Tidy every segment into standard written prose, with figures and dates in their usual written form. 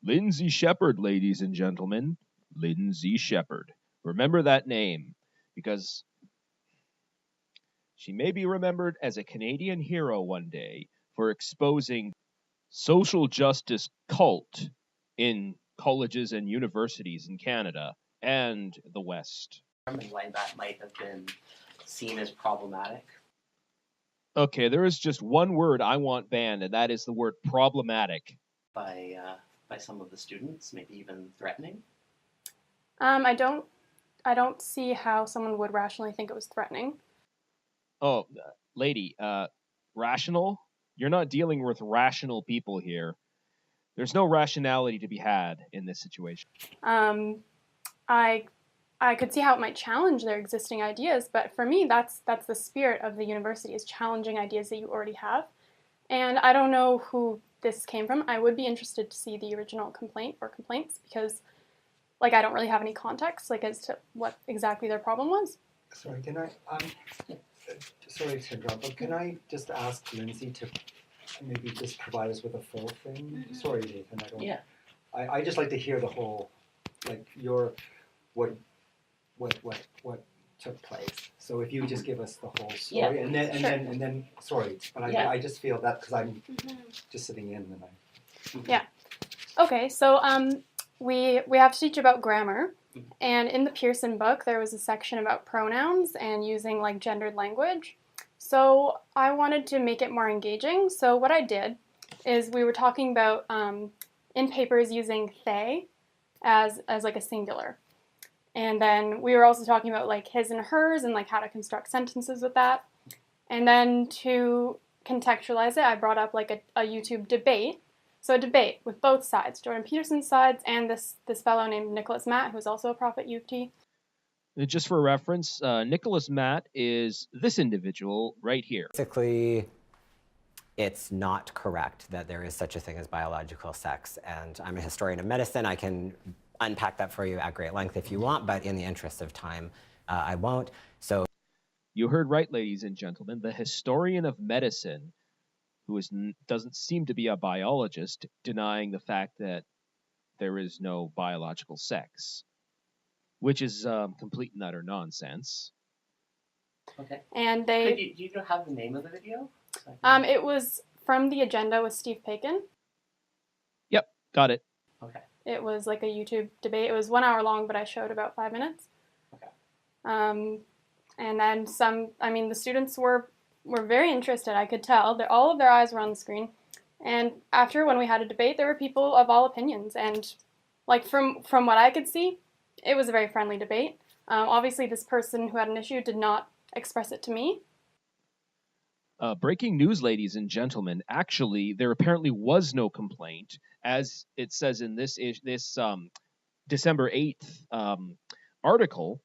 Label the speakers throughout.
Speaker 1: Lindsey Shephard, ladies and gentlemen. Lindsey Shephard. Remember that name, because she may be remembered as a Canadian hero one day for exposing social justice cult in colleges and universities in Canada and the West.
Speaker 2: Why that might have been seen as problematic.
Speaker 1: Okay, there is just one word I want banned, and that is the word problematic.
Speaker 2: By some of the students, maybe even threatening.
Speaker 3: I don't see how someone would rationally think it was threatening.
Speaker 1: Oh, lady, rational? You're not dealing with rational people here. There's no rationality to be had in this situation.
Speaker 3: I could see how it might challenge their existing ideas, but for me, that's the spirit of the university, is challenging ideas that you already have. And I don't know who this came from. I would be interested to see the original complaint or complaints, because I don't really have any context as to what exactly their problem was.
Speaker 4: Sorry, can I sorry to interrupt, but can I just ask Lindsey to maybe just provide us with a full thing? Mm-hmm. Sorry, Nathan, I don't.
Speaker 2: Yeah.
Speaker 4: I just like to hear the whole, what took place. So if you just give us the whole story,
Speaker 2: yeah.
Speaker 4: and then sorry, but I just feel that because I'm just sitting in and
Speaker 3: Yeah. Okay, so we have to teach about grammar, and in the Pearson book there was a section about pronouns and using gendered language. So I wanted to make it more engaging. So what I did is we were talking about in papers using they as a singular. And then we were also talking about his and hers and how to construct sentences with that. And then to contextualize it, I brought up a YouTube debate. So a debate with both sides, Jordan Peterson's sides and this fellow named Nicholas Matt, who's also a prof at U of T.
Speaker 1: Just for reference, Nicholas Matt is this individual right here.
Speaker 5: Basically, it's not correct that there is such a thing as biological sex. And I'm a historian of medicine. I can unpack that for you at great length if you want, but in the interest of time, I won't. So
Speaker 1: you heard right, ladies and gentlemen, the historian of medicine, who doesn't seem to be a biologist, denying the fact that there is no biological sex, which is complete and utter nonsense.
Speaker 2: Okay.
Speaker 3: And
Speaker 2: do you have the name of the video?
Speaker 3: It was from the agenda with Steve Paikin.
Speaker 1: Yep, got it.
Speaker 2: Okay.
Speaker 3: It was a YouTube debate. It was 1 hour long, but I showed about 5 minutes.
Speaker 2: Okay.
Speaker 3: And then the students were very interested, I could tell. All of their eyes were on the screen. And after, when we had a debate, there were people of all opinions. And from what I could see, it was a very friendly debate. Obviously, this person who had an issue did not express it to me.
Speaker 1: Breaking news, ladies and gentlemen. Actually, there apparently was no complaint, as it says in this December 8th article.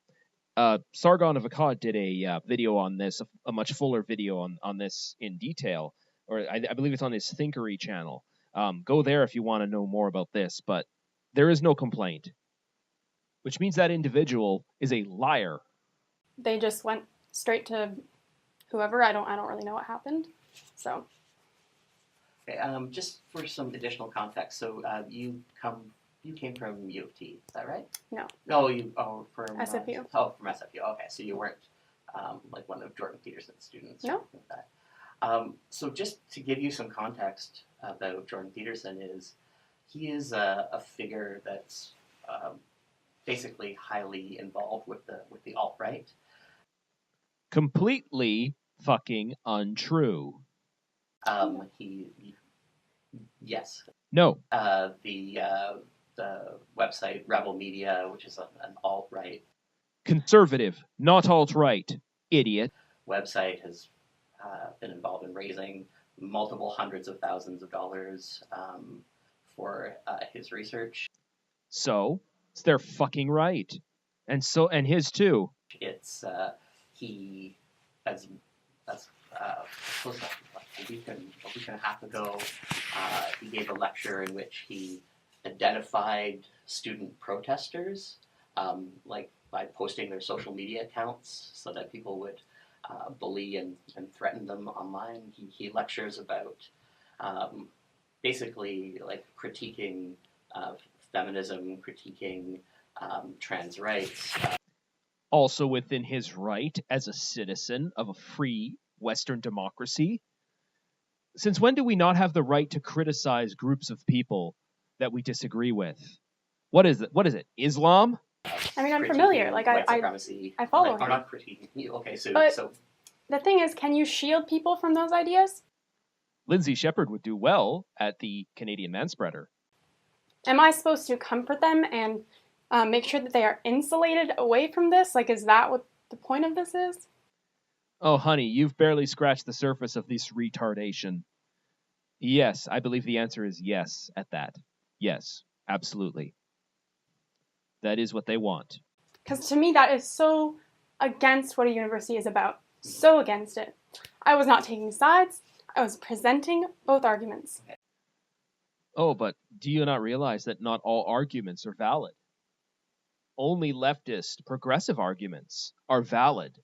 Speaker 1: Sargon of Akkad did a video on this, a much fuller video on this in detail, or I believe it's on his Thinkery channel. Go there if you want to know more about this, but there is no complaint, which means that individual is a liar.
Speaker 3: They just went straight to whoever. I don't really know what happened. So.
Speaker 2: Okay, just for some additional context, so you came from U of T, is that right?
Speaker 3: No.
Speaker 2: From
Speaker 3: SFU.
Speaker 2: From SFU. Okay, so you weren't one of Jordan Peterson's students.
Speaker 3: No.
Speaker 2: Or anything like that. So just to give you some context about Jordan Peterson, he is a figure that's basically highly involved with the alt-right.
Speaker 1: Completely fucking untrue.
Speaker 2: Yes.
Speaker 1: No.
Speaker 2: The website Rebel Media, which is an alt-right
Speaker 1: conservative, not alt-right, idiot.
Speaker 2: Website has been involved in raising multiple hundreds of thousands of dollars for his research.
Speaker 1: So it's their fucking right, and his too.
Speaker 2: It's he as close enough, a week and a half ago, he gave a lecture in which he identified student protesters, by posting their social media accounts so that people would bully and threaten them online. He lectures about basically critiquing feminism, critiquing trans rights.
Speaker 1: Also within his right as a citizen of a free Western democracy. Since when do we not have the right to criticize groups of people that we disagree with? What is it? What is it? Islam?
Speaker 3: I mean, I'm familiar. Like,
Speaker 2: white
Speaker 3: I
Speaker 2: supremacy.
Speaker 3: follow
Speaker 2: Or
Speaker 3: him.
Speaker 2: not critiquing. Okay, so
Speaker 3: But-
Speaker 2: so
Speaker 3: The thing is, can you shield people from those ideas?
Speaker 1: Lindsey Shephard would do well at the Canadian Manspreader.
Speaker 3: Am I supposed to comfort them and make sure that they are insulated away from this? Like, is that what the point of this is?
Speaker 1: Oh, honey, you've barely scratched the surface of this retardation. Yes, I believe the answer is yes at that. Yes, absolutely. That is what they want.
Speaker 3: Because to me, that is so against what a university is about. So against it. I was not taking sides. I was presenting both arguments.
Speaker 1: Oh, but do you not realize that not all arguments are valid? Only leftist, progressive arguments are valid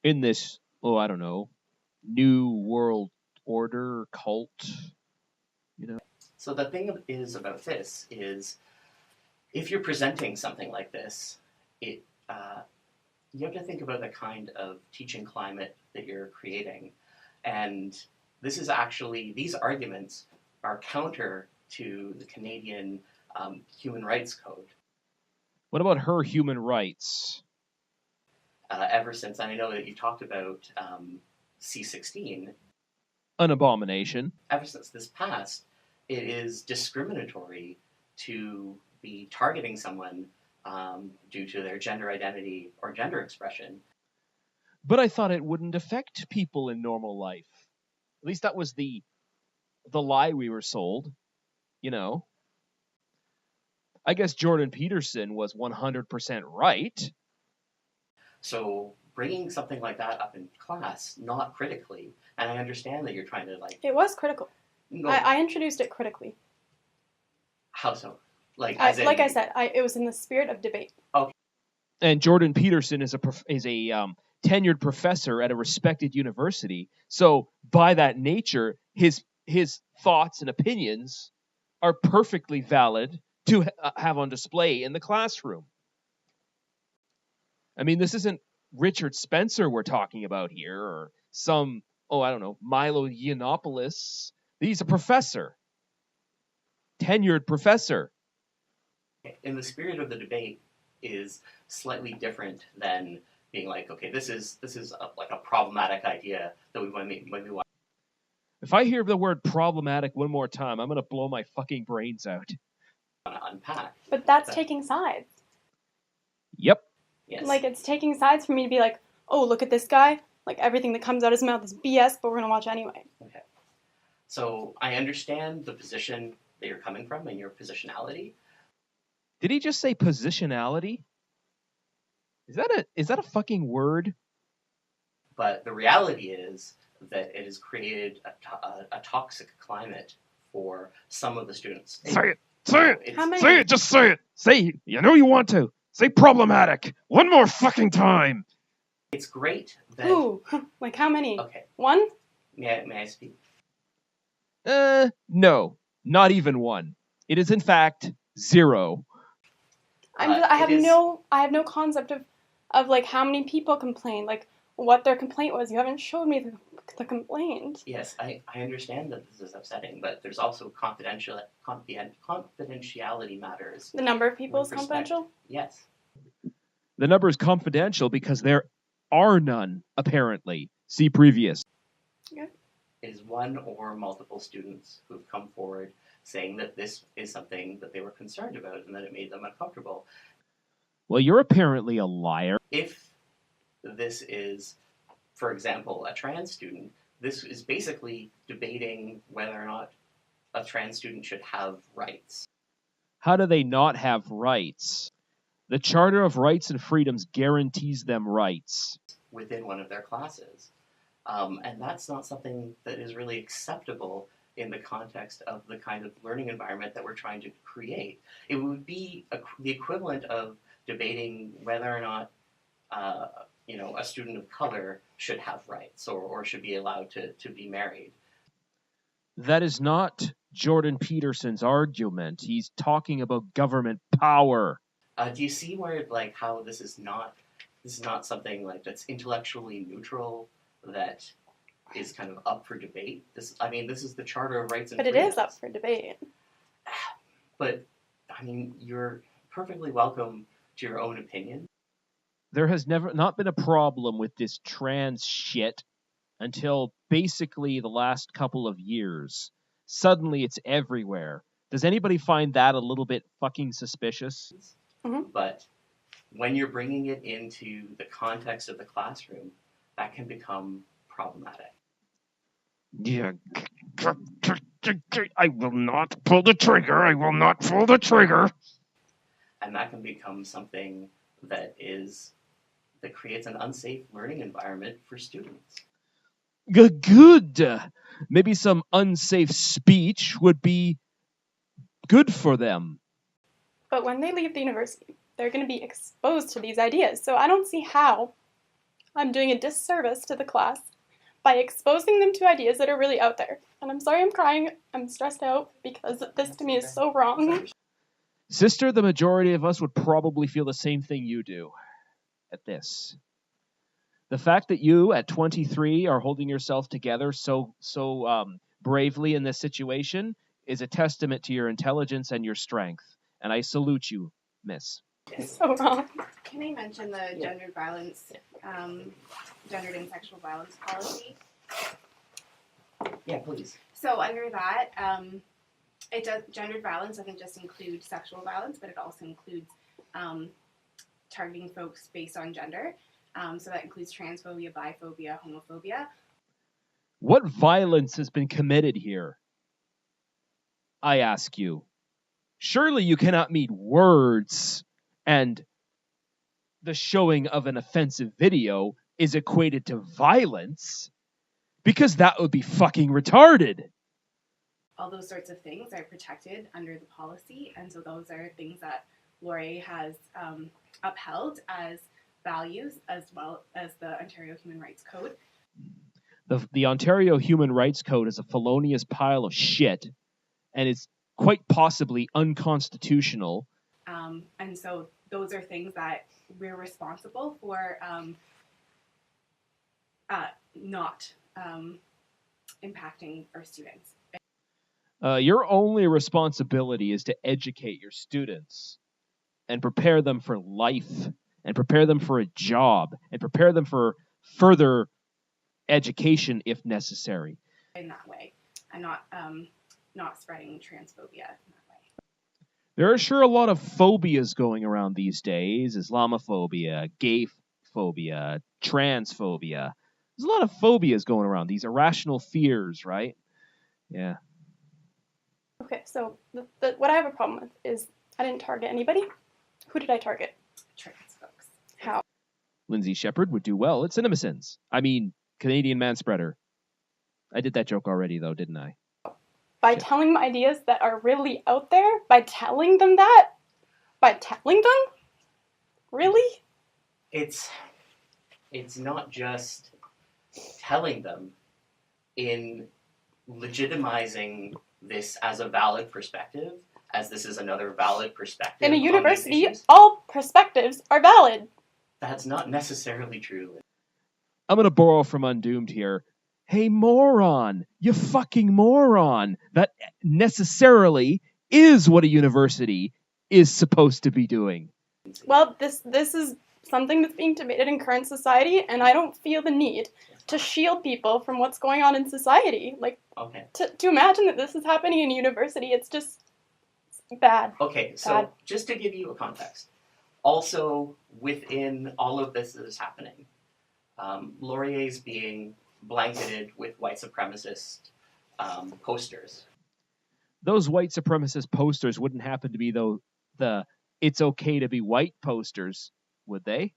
Speaker 1: in this, I don't know, new world order, cult,
Speaker 2: So the thing is about this is, if you're presenting something like this, you have to think about the kind of teaching climate that you're creating. And this is actually, these arguments are counter to the Canadian Human Rights Code.
Speaker 1: What about her human rights?
Speaker 2: Ever since, I know that you talked about C-16,
Speaker 1: An abomination.
Speaker 2: ever since this passed, it is discriminatory to be targeting someone due to their gender identity or gender expression.
Speaker 1: But I thought it wouldn't affect people in normal life. At least that was the lie we were sold, I guess Jordan Peterson was 100% right.
Speaker 2: So bringing something like that up in class, not critically, and I understand that you're trying to
Speaker 3: It was critical.
Speaker 2: no,
Speaker 3: I introduced it critically.
Speaker 2: how so? Like
Speaker 3: I said, it was in the spirit of debate.
Speaker 1: And Jordan Peterson is a tenured professor at a respected university. So by that nature, his thoughts and opinions are perfectly valid to have on display in the classroom. I mean, this isn't Richard Spencer we're talking about here, or some, I don't know, Milo Yiannopoulos. He's a professor. Tenured professor.
Speaker 2: in the spirit of the debate is slightly different than being like, okay, this is like a problematic idea that we might be want.
Speaker 1: If I hear the word problematic one more time, I'm going to blow my fucking brains out.
Speaker 2: To unpack.
Speaker 3: But that's taking sides.
Speaker 1: Yep.
Speaker 2: Yes.
Speaker 3: Like, it's taking sides for me to be like, oh, look at this guy. Like, everything that comes out of his mouth is BS, but we're going to watch anyway.
Speaker 2: Okay. So I understand the position that you're coming from and your positionality.
Speaker 1: Did he just say positionality? Is that a fucking word?
Speaker 2: But the reality is that it has created a toxic climate for some of the students.
Speaker 1: Say it. Say it.
Speaker 2: It's-
Speaker 3: How many?
Speaker 1: Say it. Just say it. Say, you know you want to. Say problematic. One more fucking time.
Speaker 2: It's great that.
Speaker 3: Ooh, like how many?
Speaker 2: Okay.
Speaker 3: One?
Speaker 2: May I speak?
Speaker 1: No. Not even one. It is in fact 0.
Speaker 3: I have
Speaker 2: it is-
Speaker 3: no concept of like how many people complained, like what their complaint was. You haven't showed me the complaint.
Speaker 2: Yes, I understand that this is upsetting, but there's also confidentiality matters.
Speaker 3: The number of people is
Speaker 2: With respect.
Speaker 3: confidential.
Speaker 2: Yes.
Speaker 1: The number is confidential because there are none, apparently. See previous.
Speaker 2: Is one or multiple students who've come forward saying that this is something that they were concerned about and that it made them uncomfortable.
Speaker 1: Well, you're apparently a liar.
Speaker 2: If this is, for example, a trans student, this is basically debating whether or not a trans student should have rights.
Speaker 1: How do they not have rights? The Charter of Rights and Freedoms guarantees them rights.
Speaker 2: Within one of their classes. And that's not something that is really acceptable in the context of the kind of learning environment that we're trying to create. It would be the equivalent of debating whether or not a student of color should have rights or should be allowed to be married.
Speaker 1: That is not Jordan Peterson's argument. He's talking about government power.
Speaker 2: Do you see where, like, how this is not something like that's intellectually neutral, that is kind of up for debate? This is the Charter of Rights and
Speaker 3: But it
Speaker 2: Freedoms.
Speaker 3: is up for debate.
Speaker 2: But I mean, you're perfectly welcome to your own opinion.
Speaker 1: There has never not been a problem with this trans shit until basically the last couple of years. Suddenly it's everywhere. Does anybody find that a little bit fucking suspicious?
Speaker 3: Mm-hmm.
Speaker 2: But when you're bringing it into the context of the classroom, that can become problematic.
Speaker 1: Yeah. I will not pull the trigger. I will not pull the trigger.
Speaker 2: And that can become something that creates an unsafe learning environment for students.
Speaker 1: Good. Maybe some unsafe speech would be good for them.
Speaker 3: But when they leave the university, they're going to be exposed to these ideas. So I don't see how I'm doing a disservice to the class by exposing them to ideas that are really out there. And I'm sorry I'm crying. I'm stressed out because this to me is so wrong.
Speaker 1: Sister, the majority of us would probably feel the same thing you do at this. The fact that you, at 23, are holding yourself together so bravely in this situation is a testament to your intelligence and your strength. And I salute you, miss.
Speaker 3: It's so wrong.
Speaker 6: Can I mention the gendered violence, gendered and sexual violence policy?
Speaker 2: Yeah, please.
Speaker 6: So under that, it does, gendered violence doesn't just include sexual violence, but it also includes targeting folks based on gender. So that includes transphobia, biphobia, homophobia.
Speaker 1: What violence has been committed here? I ask you. Surely you cannot mean words and the showing of an offensive video is equated to violence, because that would be fucking retarded.
Speaker 6: All those sorts of things are protected under the policy, and so those are things that Laurier has upheld as values, as well as the Ontario Human Rights Code.
Speaker 1: The Ontario Human Rights Code is a felonious pile of shit, and it's quite possibly unconstitutional.
Speaker 6: And so those are things that we're responsible for not impacting our students.
Speaker 1: Your only responsibility is to educate your students and prepare them for life and prepare them for a job and prepare them for further education if necessary.
Speaker 6: In that way, and not spreading transphobia in that way.
Speaker 1: There are sure a lot of phobias going around these days. Islamophobia, gay phobia, transphobia. There's a lot of phobias going around. These irrational fears, right? Yeah.
Speaker 3: Okay, so what I have a problem with is I didn't target anybody. Who did I target?
Speaker 6: Trans folks.
Speaker 3: How?
Speaker 1: Lindsey Shephard would do well at CinemaSins. I mean, Canadian Manspreader. I did that joke already, though, didn't I?
Speaker 3: By telling them ideas that are really out there? By telling them that? By telling them? Really?
Speaker 2: It's not just telling them in legitimizing this as a valid perspective, as this is another valid perspective.
Speaker 3: In a
Speaker 2: on these
Speaker 3: university,
Speaker 2: issues.
Speaker 3: all perspectives are valid.
Speaker 2: That's not necessarily true.
Speaker 1: I'm going to borrow from Undoomed here. Hey, moron! You fucking moron! That necessarily is what a university is supposed to be doing.
Speaker 3: Well, this is something that's being debated in current society, and I don't feel the need to shield people from what's going on in society. Like,
Speaker 2: Okay.
Speaker 3: to imagine that this is happening in a university, it's just bad.
Speaker 2: Okay, so
Speaker 3: Bad.
Speaker 2: just to give you a context, also within all of this that is happening, Laurier's being blanketed with white supremacist posters.
Speaker 1: Those white supremacist posters wouldn't happen to be the "it's okay to be white" posters, would they?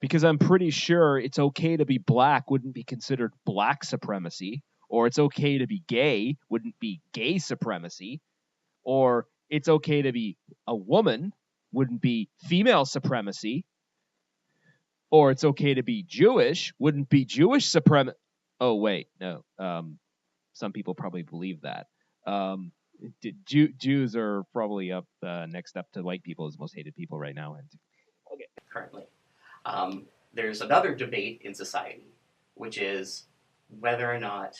Speaker 1: Because I'm pretty sure "it's okay to be black" wouldn't be considered black supremacy, or "it's okay to be gay" wouldn't be gay supremacy, or "it's okay to be a woman" wouldn't be female supremacy, or "it's okay to be Jewish" wouldn't be Jewish supremacy. Oh wait, no. some people probably believe that. Jews are probably up next up to white people as most hated people right now. And okay,
Speaker 2: currently. There's another debate in society, which is whether or not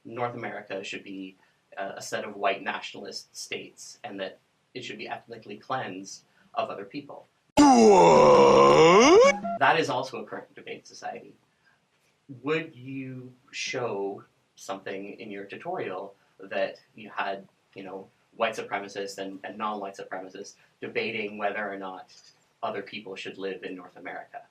Speaker 2: North America should be a set of white nationalist states and that it should be ethnically cleansed of other people. That is also a current debate in society. Would you show something in your tutorial that you had, white supremacists and non-white supremacists debating whether or not other people should live in North America?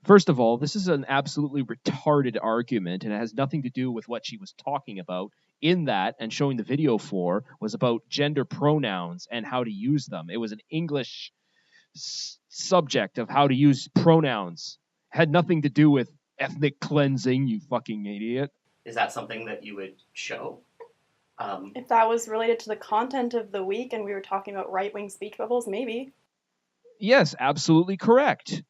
Speaker 1: first of all, this is an absolutely retarded argument, and it has nothing to do with what she was talking about. In that, and showing the video for, was about gender pronouns and how to use them. It was an English subject of how to use pronouns. Had nothing to do with ethnic cleansing, you fucking idiot.
Speaker 2: Is that something that you would show?
Speaker 3: If that was related to the content of the week and we were talking about right-wing speech bubbles, maybe.
Speaker 1: Yes, absolutely correct.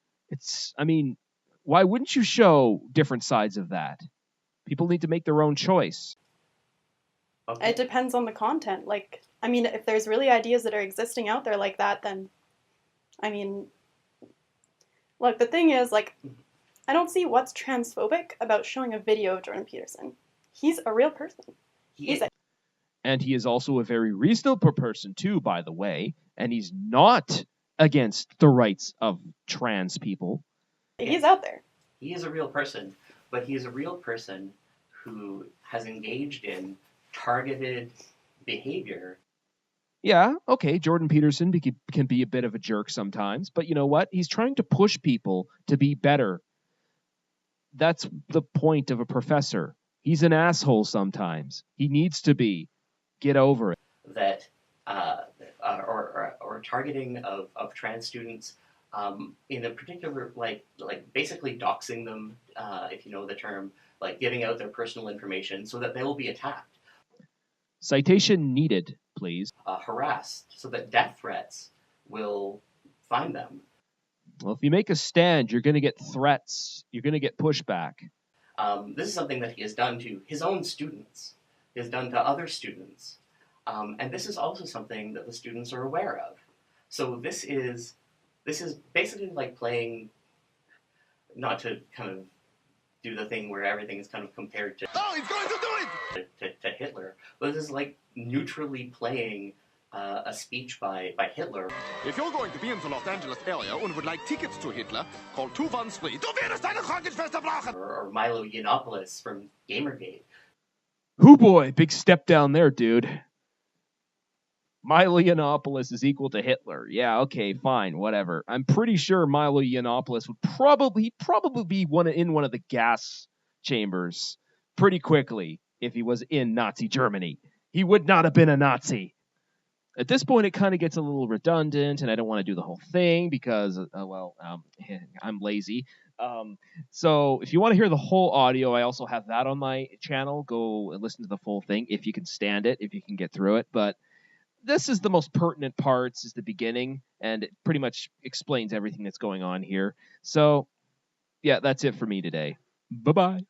Speaker 1: Why wouldn't you show different sides of that? People need to make their own choice.
Speaker 2: Okay.
Speaker 3: It depends on the content. If there's really ideas that are existing out there like that, then, look, the thing is, I don't see what's transphobic about showing a video of Jordan Peterson. He's a real person.
Speaker 1: And he is also a very reasonable person, too, by the way. And he's not against the rights of trans people.
Speaker 3: He's out there.
Speaker 2: He is a real person, but he is a real person who has engaged in targeted behavior.
Speaker 1: Yeah, okay, Jordan Peterson can be a bit of a jerk sometimes, but you know what? He's trying to push people to be better. That's the point of a professor. He's an asshole sometimes. He needs to be. Get over it.
Speaker 2: That or targeting of trans students in a particular basically doxing them, if you know the term, giving out their personal information so that they will be attacked.
Speaker 1: Citation needed, please.
Speaker 2: Harassed so that death threats will find them.
Speaker 1: Well, if you make a stand, you're going to get threats. You're going to get pushback.
Speaker 2: This is something that he has done to his own students. He has done to other students. And this is also something that the students are aware of. So this is basically like playing, not to kind of do the thing where everything is kind of compared to,
Speaker 7: Oh, he's going to do it!
Speaker 2: to Hitler, but this is like neutrally playing a speech by Hitler.
Speaker 7: If you're going to be in the Los Angeles area and would like tickets to Hitler, call 213. Du wirst deine Krankenschwester brauchen!
Speaker 2: Or Milo Yiannopoulos from Gamergate.
Speaker 1: Hoo boy, big step down there, dude. Milo Yiannopoulos is equal to Hitler. Yeah, okay, fine, whatever. I'm pretty sure Milo Yiannopoulos would probably be in one of the gas chambers pretty quickly if he was in Nazi Germany. He would not have been a Nazi. At this point, it kind of gets a little redundant, and I don't want to do the whole thing because, I'm lazy. So if you want to hear the whole audio, I also have that on my channel. Go and listen to the full thing if you can stand it, if you can get through it. But this is the most pertinent parts, is the beginning, and it pretty much explains everything that's going on here. So, yeah, that's it for me today. Bye-bye.